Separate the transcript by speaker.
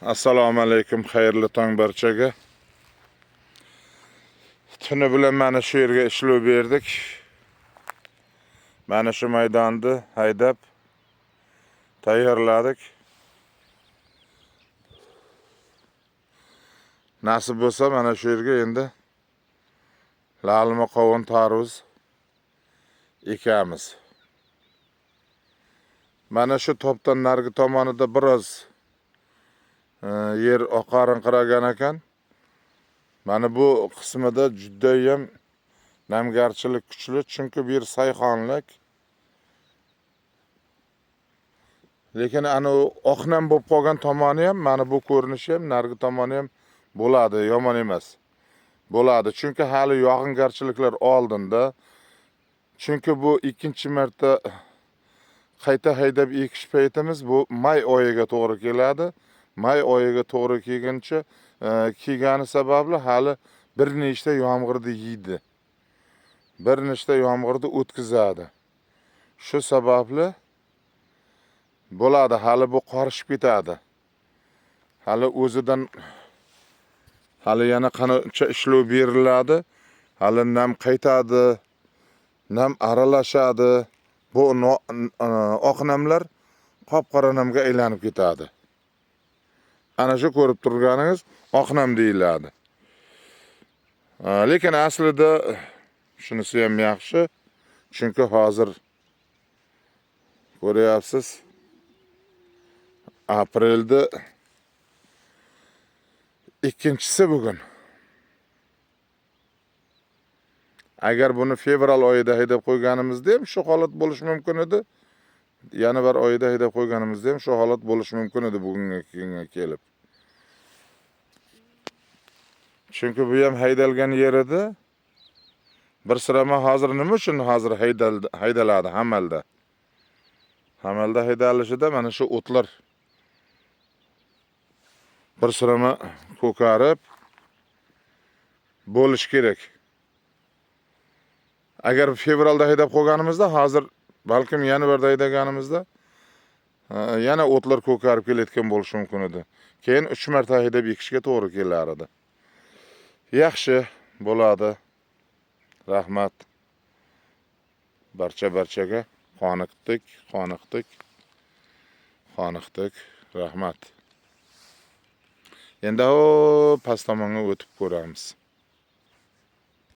Speaker 1: Assalomu alaykum, xayrli tong barchaga. Tuni bilan mana shu yerga ishlov berdik. Mana shu maydonni haydab tayyorladik. Nasib bo'lsa mana shu yerga endi lalma qovun tarvuz ekamiz. Mana shu topdan nargi tomonida biroz yer oqarinqiragan ekan. Mana bu qismida judayam namgarchilik kuchli, chunki bu yer sayxonlik. Lekin ana oqnam bo'lib qolgan tomoni ham, mana bu ko'rinishi ham, nargi tomoni ham bo'ladi, yomon emas. Bo'ladi, chunki hali yog'ingarchiliklar oldinda. Chunki bu ikkinchi marta qayta haydab ekish paytimiz bu may oyiga to'g'ri keladi. May oyiga to'g'ri kelguncha kelgani sababli hali bir nechta yomg'irni yeydi. Bir nechta yomg'irni o'tkazadi. Shu sababli bo'ladi, hali bu qorishib ketadi. Hali o'zidan hali yana qancha ishlov beriladi. Hali nam qaytadi, nam aralashadi. Bu oq namlar qop-qora namga aylanib ketadi. Ana shu ko'rib turganingiz oq nam deyiladi. Lekin aslida shunisi ham yaxshi. Chunki hozir ko'ryapsiz, aprelda 2-si bugun. Agar buni fevral oyida haydab qo'yganimizda ham shu holat bo'lishi mumkin edi. Yanvar oyida haydab qo'yganimizda ham shu holat bo'lishi mumkin edi bugunga kelib. Chunki bu ham haydalgan yer edi. Bir sirama hozir nima uchun hozir haydaladi hamalda? Hamalda haydalishida mana shu o'tlar bir sirama ko'karib bo'lish kerak. Agar fevralda haydab qo'yganimizda, hozir balkim yanvarda haydaganimizda yana o'tlar ko'karib kelayotgan bo'lishi mumkin edi. Keyin 3 marta haydab ekishga to'g'ri kelar edi. Yaxshi bo'ladi. Rahmat. Barchaga qoniqdik. Rahmat. Endi past tomonga o'tib ko'ramiz.